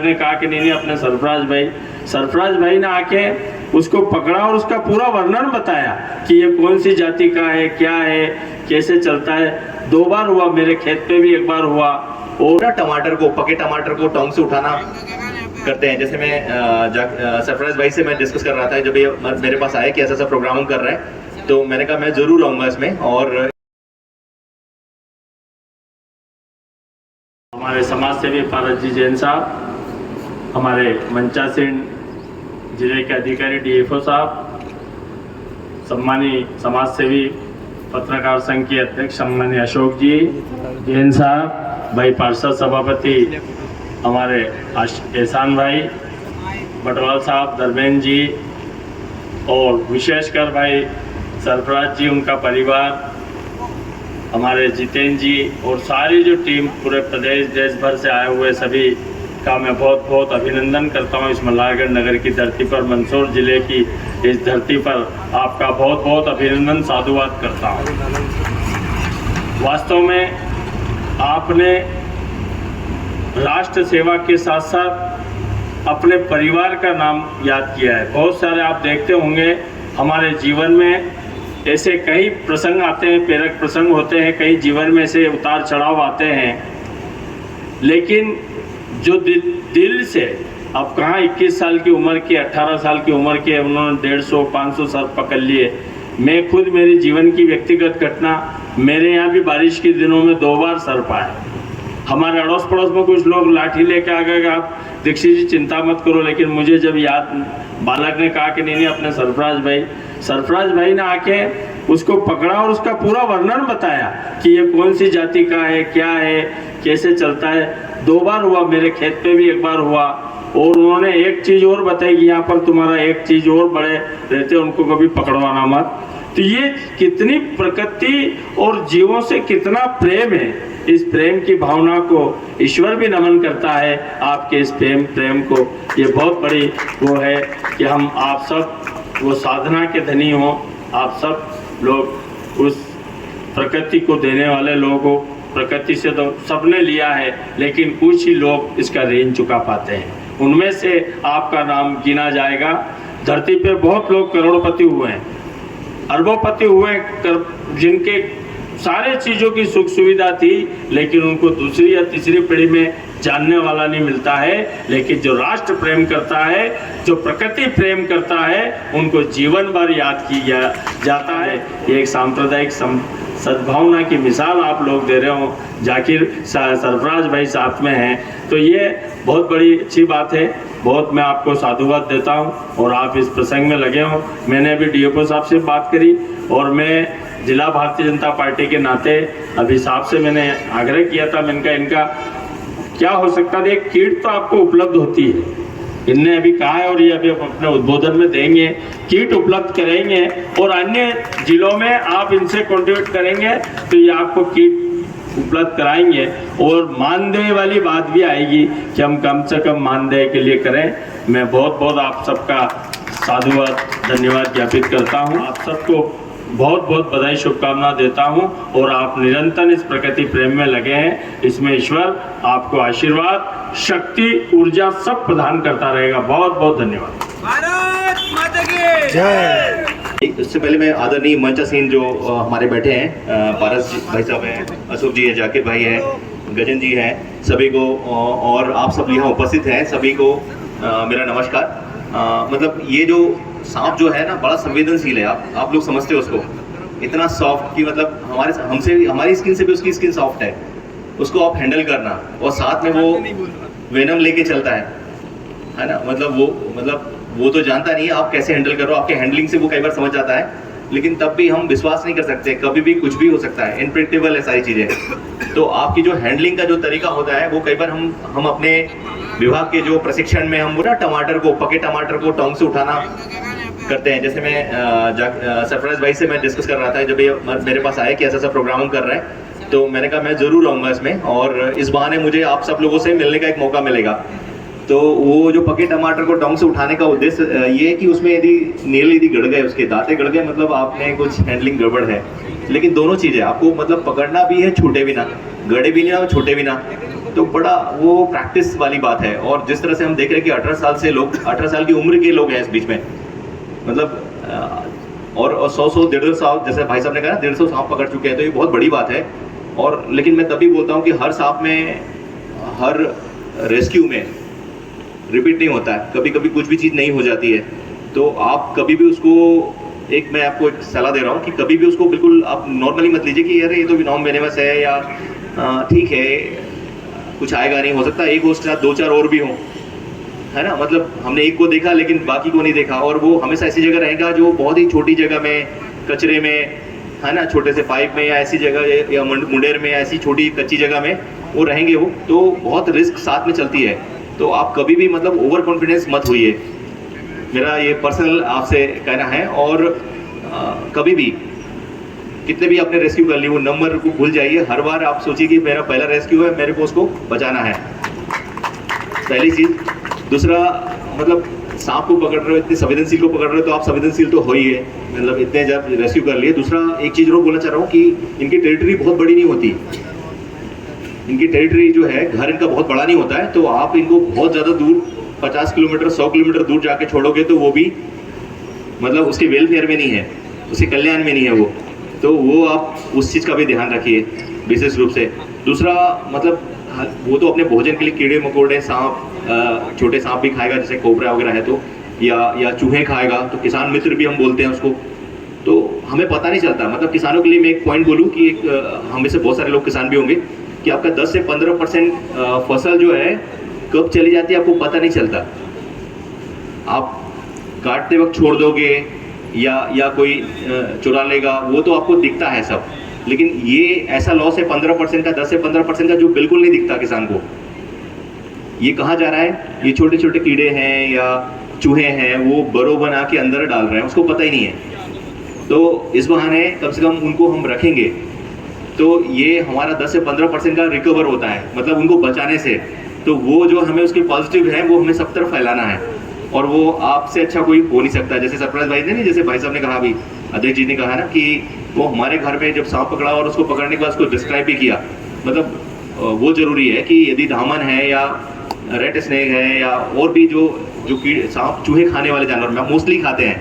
मालक ने कहा कि नहीं अपने सरफराज भाई ने आके उसको पकड़ा और उसका पूरा वर्णन बताया कि ये कौन सी जाति का है, क्या है, कैसे चलता है। 2 बार हुआ, मेरे खेत पे भी 1 बार हुआ। और टमाटर को, पके टमाटर को टोंग से उठाना करते हैं। जैसे मैं सरफराज भाई से मैं डिस्कस कर रहा था जब ये मेरे पास आया कि ऐसा प्रोग्राम हम कर रहे हैं, तो मैंने कहा मैं जरूर आऊँगा इसमें। और हमारे समाज सेवी पारस जी जैन साहब, हमारे मंचासीन जिले के अधिकारी DFO साहब, सम्मानीय समाज सेवी पत्रकार संघ के अध्यक्ष सम्मानीय अशोक जी जैन साहब, भाई पार्षद सभापति हमारे एहसान भाई बटवाल साहब, धर्मेंद्र जी, और विशेषकर भाई सरफराज जी, उनका परिवार, हमारे जितेंद्र जी और सारी जो टीम पूरे प्रदेश देश भर से आए हुए सभी का मैं बहुत बहुत अभिनंदन करता हूं। इस मल्हारगढ़ नगर की धरती पर, मंदसौर जिले की इस धरती पर आपका बहुत बहुत अभिनंदन, साधुवाद करता हूं। वास्तव में आपने राष्ट्र सेवा के साथ साथ अपने परिवार का नाम याद किया है। बहुत सारे आप देखते होंगे हमारे जीवन में ऐसे कई प्रसंग आते हैं, प्रेरक प्रसंग होते हैं, कई जीवन में से उतार चढ़ाव आते हैं, लेकिन जो दिल से, अब कहाँ 21 साल की उम्र के, 18 साल की उम्र के उन्होंने 150-500 सर पकड़ लिए। मैं खुद मेरी जीवन की व्यक्तिगत घटना, मेरे यहाँ भी बारिश के दिनों में 2 बार सर पाए। हमारे अड़ोस पड़ोस में कुछ लोग लाठी लेके आ गए, आप दीक्षित जी चिंता मत करो, लेकिन मुझे जब याद बालक ने कहा कि नहीं अपने सरफराज भाई ने आके उसको पकड़ा और उसका पूरा वर्णन बताया कि ये कौन सी जाति का है, क्या है, कैसे चलता है। 2 बार हुआ, मेरे खेत पे भी 1 बार हुआ। और उन्होंने एक चीज़ और बताई कि यहाँ पर तुम्हारा एक चीज़ और बड़े रहते, उनको कभी पकड़वाना मत। तो ये कितनी प्रकृति और जीवों से कितना प्रेम है। इस प्रेम की भावना को ईश्वर भी नमन करता है, आपके इस प्रेम को। ये बहुत बड़ी वो है कि हम आप सब वो साधना के धनी हो, आप सब लोग उस प्रकृति को देने वाले लोग हो। प्रकृति से तो सबने लिया है, लेकिन कुछ ही लोग इसका ऋण चुका पाते हैं, उनमें से आपका नाम गिना जाएगा। धरती पे बहुत लोग करोड़पति हुए हैं, अरबोपति हुए, जिनके सारे चीज़ों की सुख सुविधा थी, लेकिन उनको दूसरी या तीसरी पीढ़ी में जानने वाला नहीं मिलता है। लेकिन जो राष्ट्र प्रेम करता है, जो प्रकृति प्रेम करता है, उनको जीवन भर याद किया जाता है। ये एक सांप्रदायिक सद्भावना की मिसाल आप लोग दे रहे हो। जाकिर सरफराज भाई साथ में हैं, तो ये बहुत बड़ी अच्छी बात है। बहुत मैं आपको साधुवाद देता हूँ और आप इस प्रसंग में लगे हो। मैंने अभी DFO साहब से बात करी और मैं जिला भारतीय जनता पार्टी के नाते अभी साहब से मैंने आग्रह किया था, मैंने इनका क्या हो सकता है, एक किट तो आपको उपलब्ध होती है, इनने अभी कहा है और ये अभी अपने उद्बोधन में देंगे, किट उपलब्ध करेंगे और अन्य जिलों में आप इनसे कॉन्ट्रीब्यूट करेंगे तो ये आपको किट उपलब्ध कराएंगे। और मानदेय वाली बात भी आएगी कि हम कम से कम मानदेय के लिए करें। मैं बहुत बहुत आप सबका साधुवाद, धन्यवाद ज्ञापित करता हूँ। आप सबको बहुत बहुत बधाई, शुभकामना देता हूं। और आप निरंतर इस प्रकृति प्रेम में लगे हैं, इसमें ईश्वर आपको आशीर्वाद, शक्ति, ऊर्जा सब प्रदान करता रहेगा। बहुत बहुत धन्यवाद। भारत माता की जय। इससे पहले मैं आदरणीय मंचासीन जो हमारे बैठे हैं, पारस भाई साहब हैं, अशोक जी हैं, जाकिर भाई हैं, गजन जी हैं, सभी को और आप सब यहाँ उपस्थित हैं, सभी को मेरा नमस्कार। मतलब ये जो सांप जो है ना, बड़ा संवेदनशील है। आप लोग समझते हो उसको, इतना सॉफ्ट कि मतलब हमारी स्किन से भी उसकी स्किन सॉफ्ट है। उसको आप हैंडल करना, और साथ में वो वेनम लेके चलता है ना। मतलब वो तो जानता नहीं है आप कैसे हैंडल करो, आपके हैंडलिंग से वो कई बार समझ जाता है, लेकिन तब भी हम विश्वास नहीं कर सकते, कभी भी कुछ भी हो सकता है, इनप्रेडिक्टेबल है सारी चीज़ें। तो आपकी जो हैंडलिंग का जो तरीका होता है, वो कई बार हम अपने विभाग के जो प्रशिक्षण में हम ना टमाटर को, पके टमाटर को टोंग से उठाना करते हैं। जैसे मैं सरफराज भाई से मैं डिस्कस कर रहा था जब ये मेरे पास आया कि ऐसा प्रोग्राम हम कर रहे हैं, तो मैंने कहा मैं ज़रूर आऊँगा इसमें, और इस बहाने मुझे आप सब लोगों से मिलने का एक मौका मिलेगा। तो वो जो पके टमाटर को टोंग से उठाने का उद्देश्य ये है कि उसमें यदि नेल यदि गड़ गए, उसके दांते गड़ गए, मतलब आपने कुछ हैंडलिंग गड़बड़ है। लेकिन दोनों चीज़ें आपको मतलब पकड़ना भी है, छूटे भी ना, गड़े भी ना और छूटे भी ना। तो बड़ा वो प्रैक्टिस वाली बात है। और जिस तरह से हम देख रहे हैं कि 18 साल से लोग, 18 साल की उम्र के लोग हैं इस बीच में, मतलब और 100 150 सांप, जैसे भाई साहब ने कहा 150 सांप पकड़ चुके हैं, तो ये बहुत बड़ी बात है। और लेकिन मैं तभी बोलता हूँ कि हर सांप में, हर रेस्क्यू में रिपीट नहीं होता है, कभी कभी कुछ भी चीज़ नहीं हो जाती है। तो आप कभी भी उसको, मैं आपको एक सलाह दे रहा हूँ कि कभी भी उसको बिल्कुल आप नॉर्मली मत लीजिए कि यार ये तो नॉन वेनेमस है या ठीक है कुछ आएगा नहीं, हो सकता है एक उसके साथ 2-4 और भी हों, है ना। मतलब हमने एक को देखा लेकिन बाकी को नहीं देखा, और वो हमेशा ऐसी जगह रहेगा जो बहुत ही छोटी जगह में, कचरे में, है ना, छोटे से पाइप में या ऐसी जगह या मुंडेर में या ऐसी छोटी कच्ची जगह में वो रहेंगे। वो तो बहुत रिस्क साथ में चलती है। तो आप कभी भी मतलब ओवर कॉन्फिडेंस मत होइए, मेरा ये पर्सनल आपसे कहना है। और कभी भी कितने भी आपने रेस्क्यू कर ली, वो नंबर को भूल जाइए। हर बार आप सोचिए कि मेरा पहला रेस्क्यू है, मेरे को उसको बचाना है, पहली चीज़। दूसरा, मतलब सांप को पकड़ रहे हो, इतने संवेदनशील को पकड़ रहे हो, तो आप संवेदनशील तो हो ही है, मतलब इतने जब रेस्क्यू कर लिए। दूसरा एक चीज़ और बोलना चाह रहा हूँ कि इनकी टेरिटरी बहुत बड़ी नहीं होती। इनकी टेरिटरी जो है, घर इनका बहुत बड़ा नहीं होता है, तो आप इनको बहुत ज़्यादा दूर 50 किलोमीटर 100 किलोमीटर दूर जाके छोड़ोगे तो वो भी मतलब उसके वेलफेयर में नहीं है, उसके कल्याण में नहीं है वो। तो वो आप उस चीज़ का भी ध्यान रखिए विशेष रूप से। दूसरा, मतलब वो तो अपने भोजन के लिए कीड़े मकोड़े, सांप, छोटे सांप भी खाएगा, जैसे कोबरा वगैरह है तो, या चूहे खाएगा, तो किसान मित्र भी हम बोलते हैं उसको। तो हमें पता नहीं चलता, मतलब किसानों के लिए मैं एक पॉइंट बोलूँ कि हम में से बहुत सारे लोग किसान भी होंगे, कि आपका 10 से 15% फसल जो है कब चली जाती है आपको पता नहीं चलता। आप काटते वक्त छोड़ दोगे या कोई चुरा लेगा, वो तो आपको दिखता है सब। लेकिन ये ऐसा लॉस है 15% का, 10 से 15% का, जो बिल्कुल नहीं दिखता किसान को। ये कहाँ जा रहा है, ये छोटे छोटे कीड़े हैं या चूहे हैं, वो बरो बना के अंदर डाल रहे हैं, उसको पता ही नहीं है। तो इस बहाने कम से कम उनको हम रखेंगे तो ये हमारा 10 से 15% का रिकवर होता है, मतलब उनको बचाने से। तो वो जो हमें उसके पॉजिटिव है वो हमें सब तरफ फैलाना है, और वो आपसे अच्छा कोई हो नहीं सकता। जैसे सरप्राइज भाई ने नहीं, जैसे भाई साहब ने कहा, अभी अध्यक्ष जी ने कहा ना कि वो हमारे घर में जब सांप पकड़ा और उसको पकड़ने के बाद उसको डिस्क्राइब भी किया, मतलब वो जरूरी है कि यदि दामन है या रेड स्नेक है या और भी जो कीड़े, सांप, चूहे खाने वाले जानवर में मोस्टली खाते हैं,